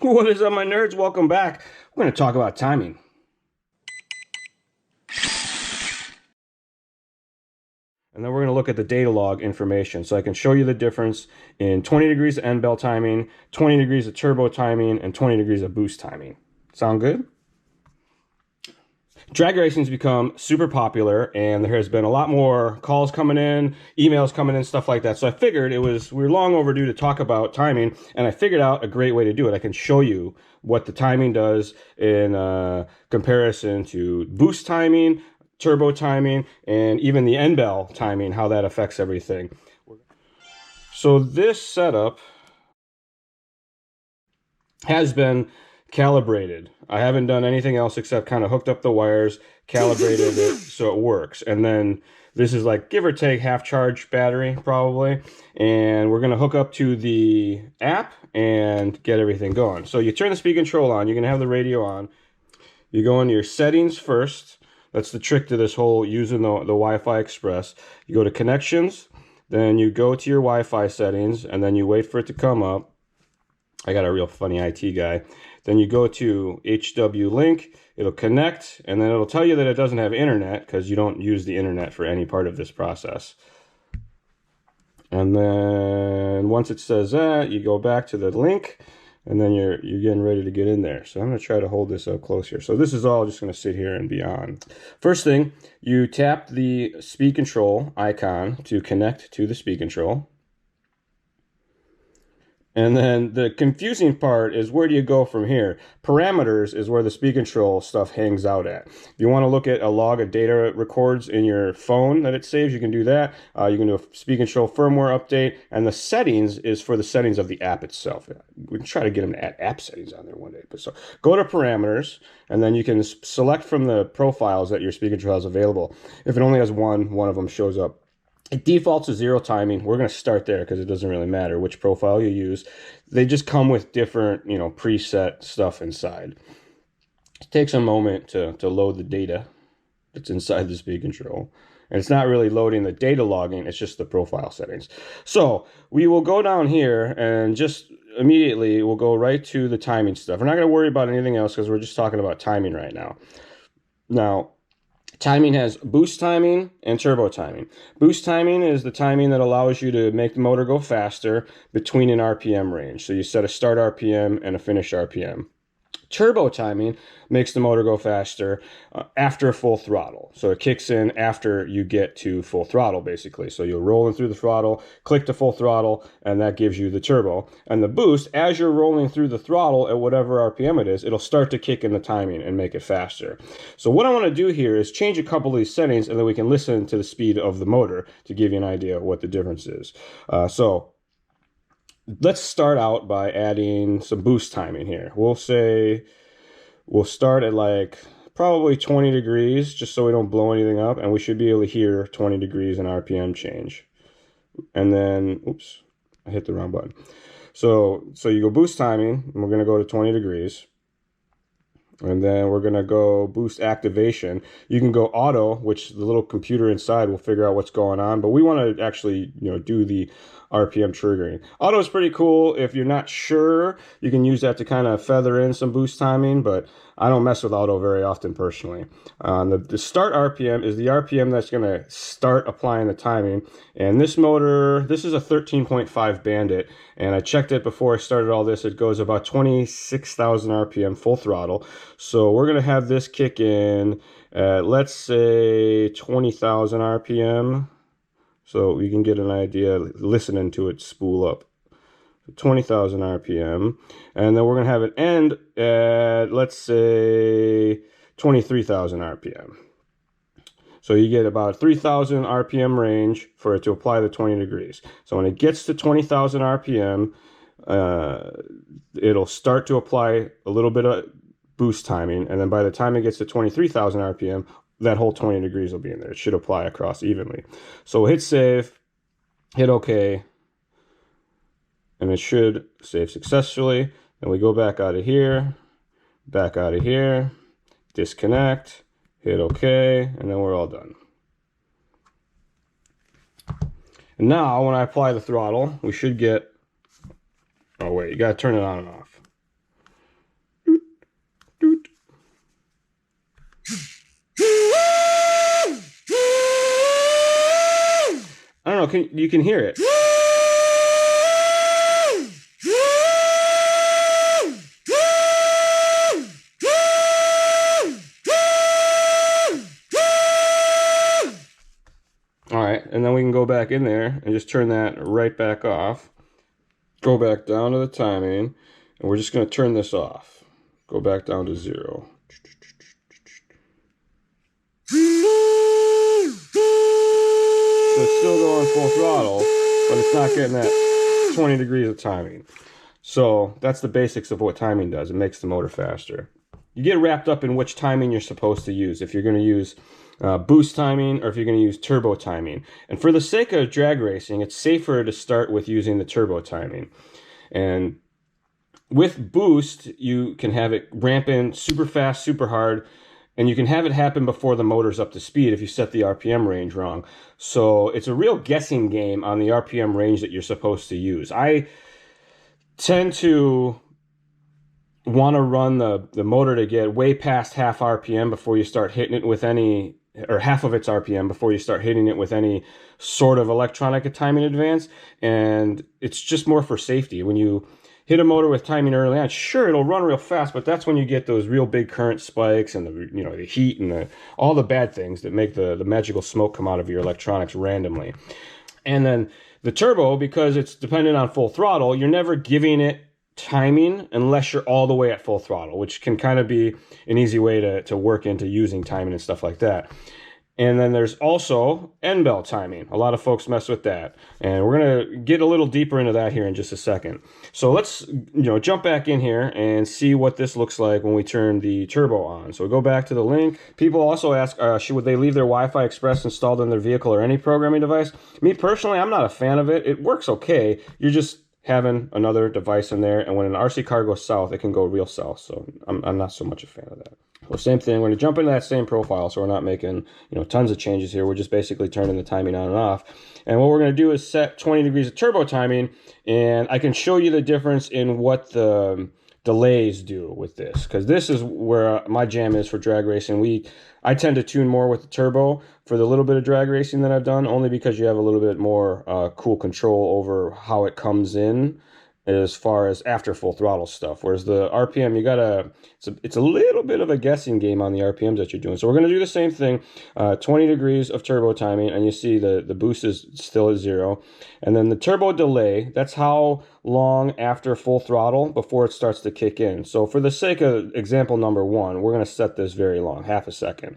What is up, my nerds? Welcome back. We're going to talk about timing. And then we're going to look at the data log information so I can show you the difference in 20 degrees of end bell timing, 20 degrees of turbo timing, and 20 degrees of boost timing. Sound good? Drag racing's become super popular, and there has been a lot more calls coming in, emails coming in, stuff like that. So I figured we were long overdue to talk about timing, and I figured out a great way to do it. I can show you what the timing does in comparison to boost timing, turbo timing, and even the end bell timing, how that affects everything. So this setup has been calibrated. I haven't done anything else except kind of hooked up the wires, calibrated it so it works. And then this is like give or take half charge battery probably. And we're going to hook up to the app and get everything going. So you turn the speed control on, you're going to have the radio on. You go into your settings first. That's the trick to this whole using the Wi-Fi Express. You go to connections, then you go to your Wi-Fi settings, and then you wait for it to come up. I got a real funny IT guy. Then you go to HW link, it'll connect, and then it'll tell you that it doesn't have internet because you don't use the internet for any part of this process. And then once it says that, you go back to the link, and then you're getting ready to get in there. So I'm going to try to hold this up close here. So this is all just going to sit here and be on. First thing, you tap the speed control icon to connect to the speed control. And then the confusing part is where do you go from here? Parameters is where the speed control stuff hangs out at. If you want to look at a log of data records in your phone that it saves, you can do that. You can do a speed control firmware update. And the settings is for the settings of the app itself. We can try to get them to add app settings on there one day. But so go to parameters, and then you can select from the profiles that your speed control has available. If it only has one of them shows up. It defaults to 0 timing. We're going to start there because it doesn't really matter which profile you use. They just come with different, preset stuff inside. It takes a moment to load the data that's inside the speed control. And it's not really loading the data logging, it's just the profile settings. So we will go down here and just immediately we'll go right to the timing stuff. We're not going to worry about anything else because we're just talking about timing right now. Now, timing has boost timing and turbo timing. Boost timing is the timing that allows you to make the motor go faster between an RPM range. So you set a start RPM and a finish RPM. Turbo timing makes the motor go faster after full throttle. So it kicks in after you get to full throttle, basically. So you're rolling through the throttle, click to full throttle, and that gives you the turbo. And the boost, as you're rolling through the throttle at whatever RPM it is, it'll start to kick in the timing and make it faster. So what I want to do here is change a couple of these settings, and then we can listen to the speed of the motor to give you an idea of what the difference is. So let's start out by adding some boost timing here. We'll say we'll start at like probably 20 degrees just so we don't blow anything up, and we should be able to hear 20 degrees in RPM change. And then, oops, I hit the wrong button. So you go boost timing, and we're going to go to 20 degrees. And then we're going to go boost activation. You can go auto, which the little computer inside will figure out what's going on. But we want to actually, do the RPM triggering. Auto is pretty cool. If you're not sure, you can use that to kind of feather in some boost timing. But I don't mess with auto very often personally. The start RPM is the RPM that's going to start applying the timing. And this motor, this is a 13.5 Bandit. And I checked it before I started all this. It goes about 26,000 RPM full throttle. So we're going to have this kick in at, let's say, 20,000 RPM. So you can get an idea listening to it spool up. 20,000 RPM. And then we're going to have it end at, let's say, 23,000 RPM. So you get about 3,000 RPM range for it to apply the 20 degrees. So when it gets to 20,000 RPM, it'll start to apply a little bit of boost timing. And then by the time it gets to 23,000 RPM, that whole 20 degrees will be in there. It should apply across evenly. So we'll hit save, hit OK, and it should save successfully. Then we go back out of here, disconnect, hit OK, and then we're all done. And now when I apply the throttle, we should get, oh wait, you gotta turn it on and off. I don't know, you can hear it. All right, and then we can go back in there and just turn that right back off. Go back down to the timing, and we're just going to turn this off. Go back down to 0. So it's still going full throttle, but it's not getting that 20 degrees of timing. So that's the basics of what timing does. It makes the motor faster. You get wrapped up in which timing you're supposed to use. If you're going to use boost timing or if you're going to use turbo timing. And for the sake of drag racing, it's safer to start with using the turbo timing. And with boost, you can have it ramp in super fast, super hard, and you can have it happen before the motor's up to speed if you set the RPM range wrong. So it's a real guessing game on the RPM range that you're supposed to use. I tend to want to run the motor to get way past half RPM before you start hitting it with any, or half of its RPM before you start hitting it with any sort of electronic timing advance. And it's just more for safety. When you hit a motor with timing early on, sure, it'll run real fast, but that's when you get those real big current spikes and the heat and all the bad things that make the magical smoke come out of your electronics randomly. And then the turbo, because it's dependent on full throttle, you're never giving it timing unless you're all the way at full throttle, which can kind of be an easy way to work into using timing and stuff like that. And then there's also end bell timing. A lot of folks mess with that. And we're going to get a little deeper into that here in just a second. So let's jump back in here and see what this looks like when we turn the turbo on. So we go back to the link. People also ask, would they leave their Wi-Fi Express installed in their vehicle or any programming device? Me personally, I'm not a fan of it. It works okay. You're just having another device in there, and when an RC car goes south, it can go real south. So I'm not so much a fan of that. Well, same thing. We're going to jump into that same profile, so we're not making tons of changes here. We're just basically turning the timing on and off. And what we're going to do is set 20 degrees of turbo timing, and I can show you the difference in what the delays do with this, because this is where my jam is for drag racing. I tend to tune more with the turbo for the little bit of drag racing that I've done, only because you have a little bit more cool control over how it comes in as far as after full throttle stuff. Whereas the RPM, it's a little bit of a guessing game on the RPMs that you're doing. So we're going to do the same thing, 20 degrees of turbo timing, and you see the boost is still at 0. And then the turbo delay, that's how long after full throttle before it starts to kick in. So for the sake of example number 1, we're going to set this very long, half a second.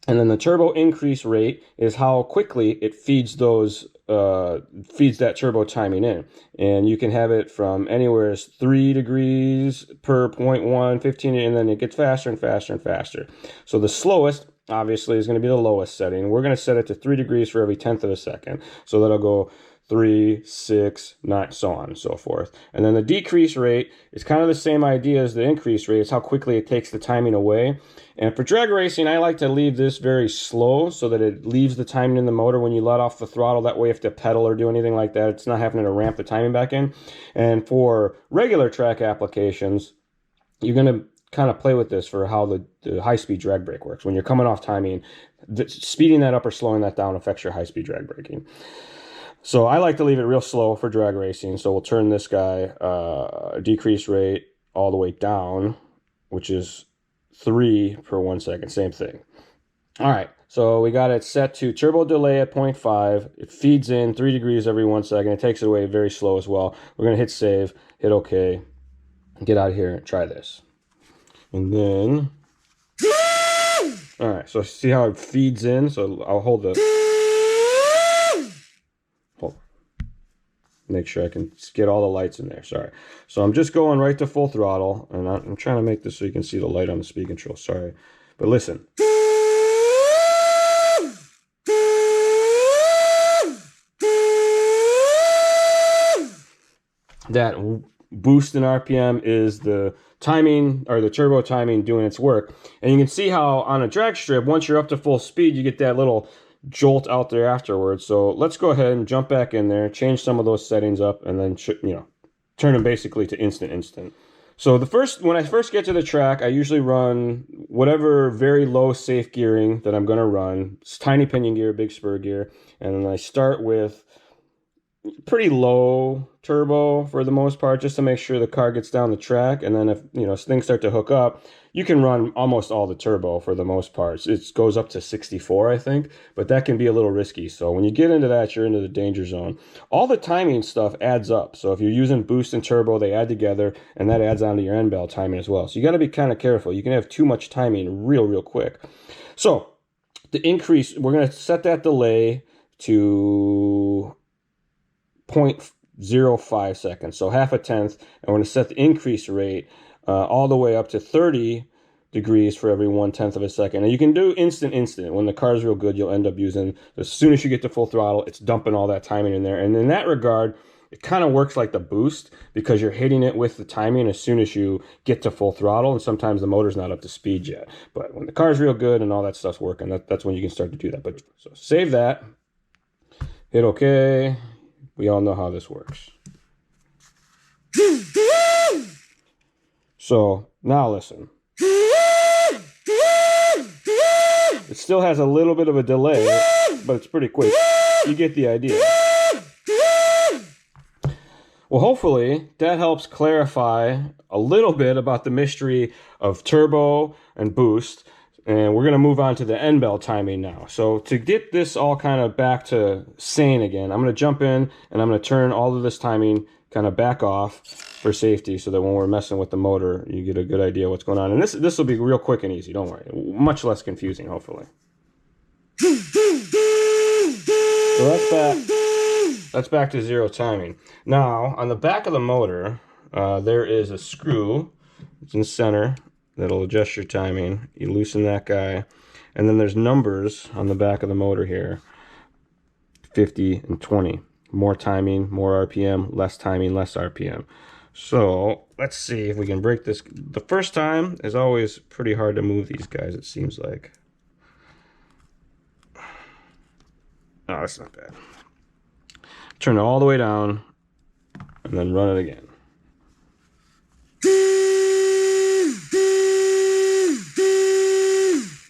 And then the turbo increase rate is how quickly it feeds that turbo timing in. And you can have it from anywhere as 3 degrees per 0.1, 15, and then it gets faster and faster and faster. So the slowest, obviously, is going to be the lowest setting. We're going to set it to 3 degrees for every 1/10 of a second. So that'll go 3, 6, 9, so on and so forth. And then the decrease rate is kind of the same idea as the increase rate. It's how quickly it takes the timing away. And for drag racing, I like to leave this very slow so that it leaves the timing in the motor when you let off the throttle. That way, if you pedal or do anything like that, it's not having to ramp the timing back in. And for regular track applications, you're going to kind of play with this for how the high-speed drag brake works. When you're coming off timing, speeding that up or slowing that down affects your high-speed drag braking. So I like to leave it real slow for drag racing. So we'll turn this guy decrease rate all the way down, which is 3 per 1 second. Same thing. All right. So we got it set to turbo delay at 0.5. It feeds in 3 degrees every 1 second. It takes it away very slow as well. We're going to hit save, hit OK, get out of here and try this. And then, all right. So see how it feeds in? So I'll hold make sure I can get all the lights in there. Sorry. So I'm just going right to full throttle, and I'm trying to make this so you can see the light on the speed control. Sorry. But listen. That boost in RPM is the timing, or the turbo timing, doing its work. And you can see how on a drag strip, once you're up to full speed, you get that little jolt out there afterwards. So let's go ahead and jump back in there, change some of those settings up, and then turn them basically to instant. So when I first get to the track, I usually run whatever very low safe gearing that I'm going to run. It's tiny pinion gear, big spur gear. And then I start with pretty low turbo for the most part, just to make sure the car gets down the track. And then if, as things start to hook up, you can run almost all the turbo for the most part. It goes up to 64, I think, but that can be a little risky. So when you get into that, you're into the danger zone. All the timing stuff adds up. So if you're using boost and turbo, they add together, and that adds on to your end bell timing as well. So you got to be kind of careful. You can have too much timing real quick. So the increase, we're going to set that delay to 0.05 seconds, so half a tenth, and we're going to set the increase rate all the way up to 30 degrees for every 1/10 of a second. And you can do instant. When the car's real good, you'll end up using, as soon as you get to full throttle, it's dumping all that timing in there. And in that regard, it kind of works like the boost, because you're hitting it with the timing as soon as you get to full throttle, and sometimes the motor's not up to speed yet. But when the car's real good and all that stuff's working, that's when you can start to do that. But so save that, hit OK. We all know how this works. So now listen. It still has a little bit of a delay, but it's pretty quick. You get the idea. Well, hopefully that helps clarify a little bit about the mystery of turbo and boost. And we're going to move on to the end bell timing now. So to get this all kind of back to sane again, I'm going to jump in and I'm going to turn all of this timing kind of back off for safety, so that when we're messing with the motor, you get a good idea what's going on. And this will be real quick and easy, don't worry. Much less confusing, hopefully. So that's back to zero timing. Now, on the back of the motor, there is a screw. It's in the center. That'll adjust your timing. You loosen that guy. And then there's numbers on the back of the motor here. 50 and 20. More timing, more RPM. Less timing, less RPM. So let's see if we can break this. The first time is always pretty hard to move these guys, it seems like. Oh, that's not bad. Turn it all the way down and then run it again.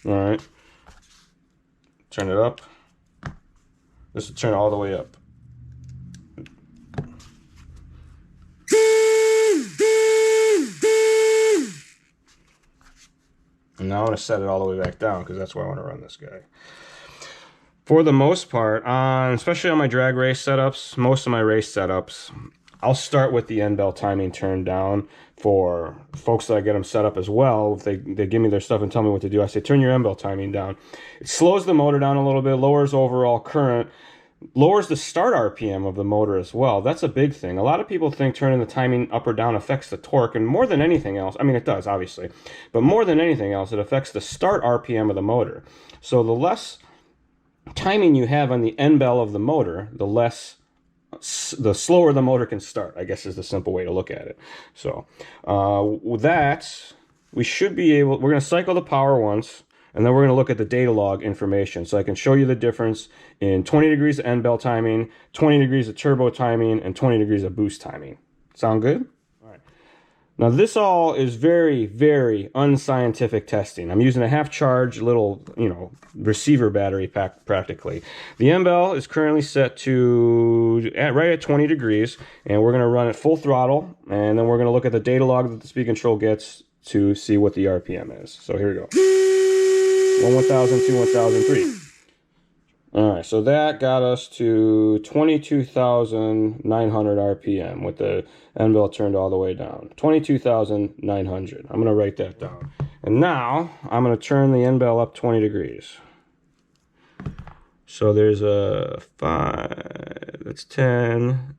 All right, turn it up. This will turn all the way up. And now I'm going to set it all the way back down, because that's where I want to run this guy. For the most part, especially on my drag race setups, most of my race setups, I'll start with the end bell timing turned down. For folks that I get them set up as well, if they give me their stuff and tell me what to do, I say turn your end bell timing down. It slows the motor down a little bit, lowers overall current, lowers the start RPM of the motor as well. That's a big thing. A lot of people think turning the timing up or down affects the torque, and more than anything else, I mean it does obviously, but more than anything else, it affects the start RPM of the motor. So the less timing you have on the end bell of the motor, the slower the motor can start, I guess, is the simple way to look at it. So with that, we should be able, we're going to cycle the power once, and then we're going to look at the data log information, so I can show you the difference in 20 degrees of end bell timing, 20 degrees of turbo timing, and 20 degrees of boost timing. Sound good? All right. Now this all is very, very unscientific testing. I'm using a half-charged little, receiver battery pack practically. The end bell is currently set to right at 20 degrees, and we're going to run at full throttle, and then we're going to look at the data log that the speed control gets to see what the RPM is. So here we go. 1,000, 2, 1,003. All right, so that got us to 22,900 RPM with the end bell turned all the way down. 22,900. I'm going to write that down. And now I'm going to turn the end bell up 20 degrees. So there's a 5, that's 10.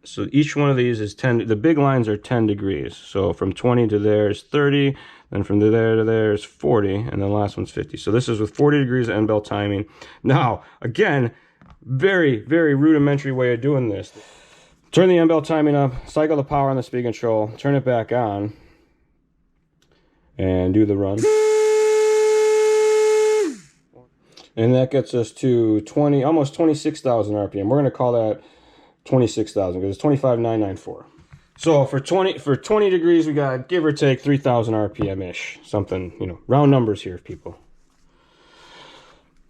So each one of these is 10. The big lines are 10 degrees. So from 20 to there is 30. Then from there to there is 40. And the last one's 50. So this is with 40 degrees of end bell timing. Now, again, very, very rudimentary way of doing this. Turn the end bell timing up, cycle the power on the speed control, turn it back on, and do the run. And that gets us to almost 26,000 RPM. We're going to call that 26,000 because it's 25,994. So for 20 degrees, we got give or take 3,000 RPM-ish. Something, you know, round numbers here, people.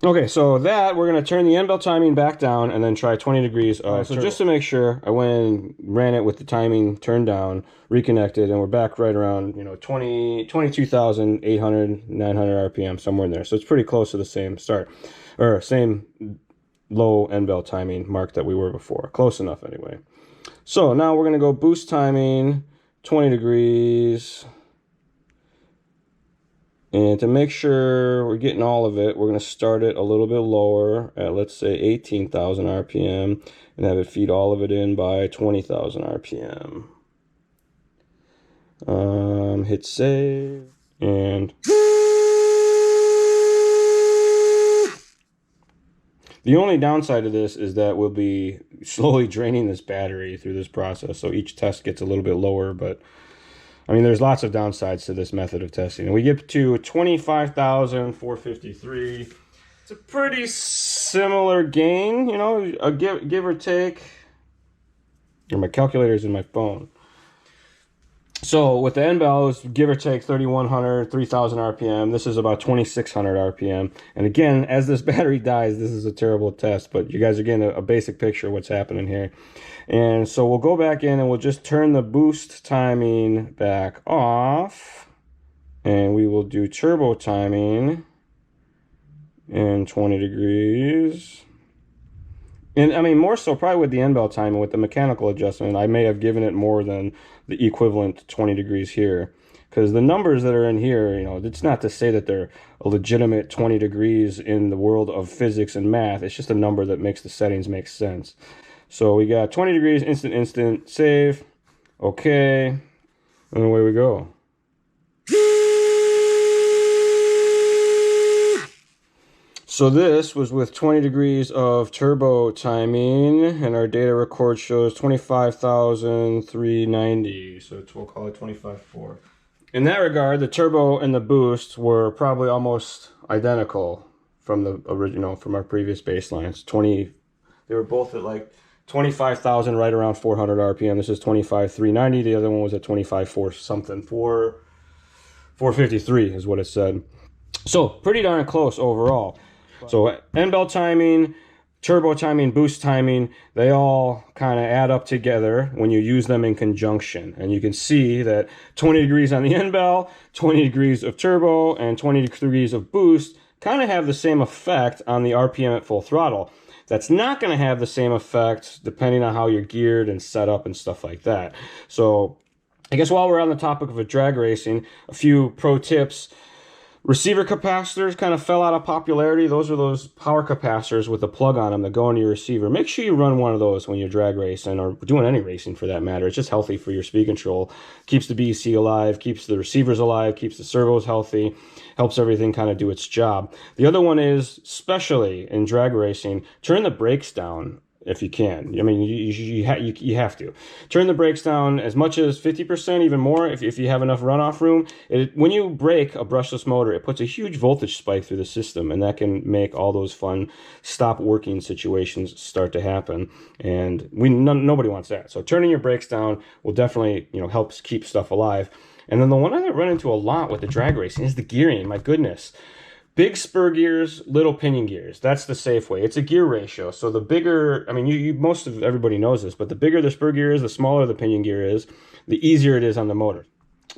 Okay, so that, we're going to turn the end bell timing back down and then try 20 degrees. So just to make sure, I went and ran it with the timing turned down, reconnected, and we're back right around, you know, 22,800, 900 RPM, somewhere in there. So it's pretty close to the same start, or same low end bell timing mark that we were before. Close enough anyway. So now we're going to go boost timing, 20 degrees. And to make sure we're getting all of it, we're going to start it a little bit lower at, let's say, 18,000 RPM and have it feed all of it in by 20,000 RPM. Hit save and the only downside of this is that we'll be slowly draining this battery through this process. So each test gets a little bit lower, but I mean, there's lots of downsides to this method of testing. And we get to 25,453. It's a pretty similar gain, you know, a give or take. Or my calculator's in my phone. So with the end bells, give or take 3,100, 3,000 RPM. This is about 2,600 RPM. And again, as this battery dies, this is a terrible test, but you guys are getting a basic picture of what's happening here. And so we'll go back in and we'll just turn the boost timing back off. And we will do turbo timing in 20 degrees. And I mean, more so probably with the end bell timing, with the mechanical adjustment, I may have given it more than the equivalent 20 degrees here. Because the numbers that are in here, you know, it's not to say that they're a legitimate 20 degrees in the world of physics and math. It's just a number that makes the settings make sense. So we got 20 degrees, instant, save. Okay. And away we go. So this was with 20 degrees of turbo timing, and our data record shows 25,390. So we'll call it 25.4. In that regard, the turbo and the boost were probably almost identical from the original, from our previous baselines. They were both at like 25,000, right around 400 RPM. This is 25,390. The other one was at 25.4 something. 453 is what it said. So pretty darn close overall. So end bell timing, turbo timing, boost timing, they all kind of add up together when you use them in conjunction. And you can see that 20 degrees on the end bell, 20 degrees of turbo, and 20 degrees of boost kind of have the same effect on the RPM at full throttle. That's not going to have the same effect depending on how you're geared and set up and stuff like that. So I guess while we're on the topic of drag racing, a few pro tips. Receiver capacitors kind of fell out of popularity. Those are those power capacitors with a plug on them that go into your receiver. Make sure you run one of those when you're drag racing, or doing any racing for that matter. It's just healthy for your speed control. Keeps the BEC alive, keeps the receivers alive, keeps the servos healthy, helps everything kind of do its job. The other one is, especially in drag racing, turn the brakes down if you can. I mean, you have to. Turn the brakes down as much as 50%, even more, if you have enough runoff room. When you brake a brushless motor, it puts a huge voltage spike through the system, and that can make all those fun stop working situations start to happen. And nobody wants that. So turning your brakes down will definitely, you know, helps keep stuff alive. And then the one I run into a lot with the drag racing is the gearing. My goodness. Big spur gears, little pinion gears. That's the safe way. It's a gear ratio. So the bigger, I mean, most of everybody knows this, but the bigger the spur gear is, the smaller the pinion gear is, the easier it is on the motor.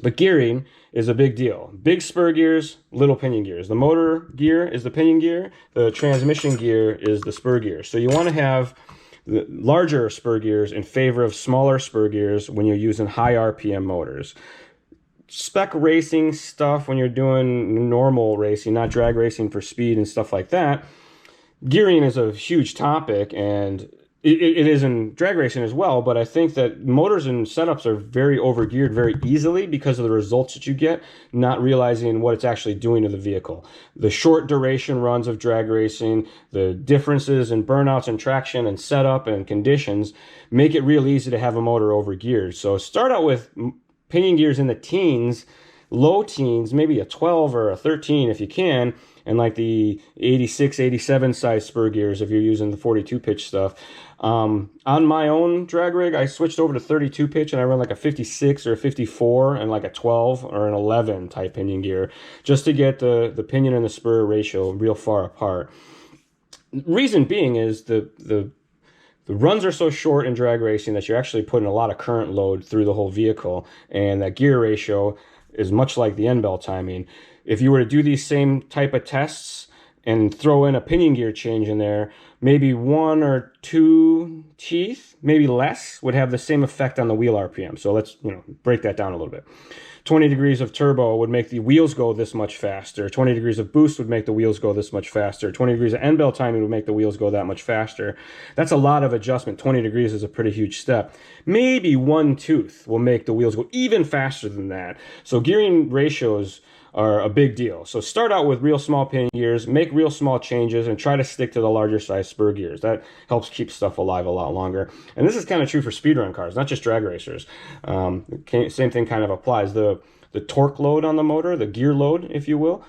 But gearing is a big deal. Big spur gears, little pinion gears. The motor gear is the pinion gear. The transmission gear is the spur gear. So you want to have the larger spur gears in favor of smaller spur gears when you're using high RPM motors. Spec racing stuff, when you're doing normal racing, not drag racing for speed and stuff like that, gearing is a huge topic, and it is in drag racing as well. But I think that motors and setups are very overgeared very easily because of the results that you get, not realizing what it's actually doing to the vehicle. The short duration runs of drag racing, the differences in burnouts and traction and setup and conditions make it real easy to have a motor overgeared. So start out with pinion gears in the teens, low teens, maybe a 12 or a 13 if you can, and like the 86, 87 size spur gears if you're using the 42 pitch stuff. On my own drag rig, I switched over to 32 pitch and I run like a 56 or a 54 and like a 12 or an 11 type pinion gear just to get the pinion and the spur ratio real far apart. Reason being is the runs are so short in drag racing that you're actually putting a lot of current load through the whole vehicle, and that gear ratio is much like the end bell timing. If you were to do these same type of tests and throw in a pinion gear change in there, maybe 1 or 2 teeth, maybe less, would have the same effect on the wheel RPM. So let's break that down a little bit. 20 degrees of turbo would make the wheels go this much faster. 20 degrees of boost would make the wheels go this much faster. 20 degrees of end bell timing would make the wheels go that much faster. That's a lot of adjustment. 20 degrees is a pretty huge step. Maybe 1 tooth will make the wheels go even faster than that. So gearing ratios are a big deal. So start out with real small pinion gears, make real small changes, and try to stick to the larger size spur gears. That helps keep stuff alive a lot longer. And this is kind of true for speedrun cars, not just drag racers. Same thing kind of applies. The torque load on the motor, the gear load, if you will,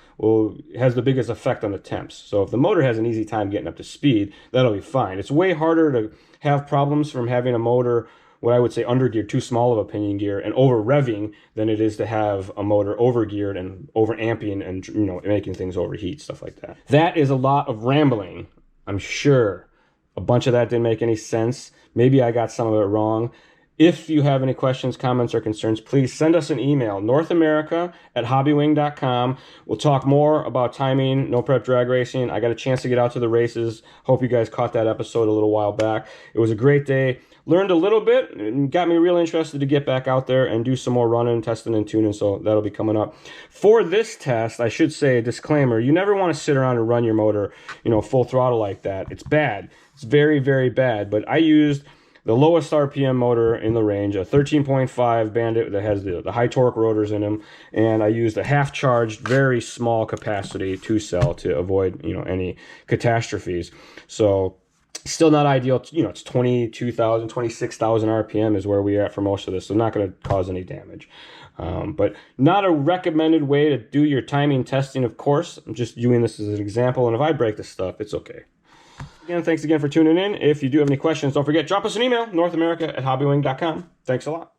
has the biggest effect on the temps. So if the motor has an easy time getting up to speed, that'll be fine. It's way harder to have problems from having a motor, what I would say under geared, too small of a pinion gear, and over revving than it is to have a motor over geared and over amping and making things overheat, stuff like that. That is a lot of rambling. I'm sure a bunch of that didn't make any sense. Maybe I got some of it wrong. If you have any questions, comments, or concerns, please send us an email, northamerica@hobbywing.com. We'll talk more about timing, no prep drag racing. I got a chance to get out to the races. Hope you guys caught that episode a little while back. It was a great day. Learned a little bit and got me real interested to get back out there and do some more running, testing, and tuning, so that'll be coming up. For this test, I should say a disclaimer, you never want to sit around and run your motor, full throttle like that. It's bad. It's very, very bad, but I used the lowest RPM motor in the range, a 13.5 Bandit that has the high torque rotors in them, and I used a half-charged, very small capacity 2-cell to avoid any catastrophes. So still not ideal. It's 22,000, 26,000 RPM is where we're at for most of this, so not going to cause any damage. But not a recommended way to do your timing testing, of course. I'm just doing this as an example, and if I break this stuff, it's okay. Again, thanks again for tuning in. If you do have any questions, don't forget, drop us an email, northamerica@hobbywing.com. Thanks a lot.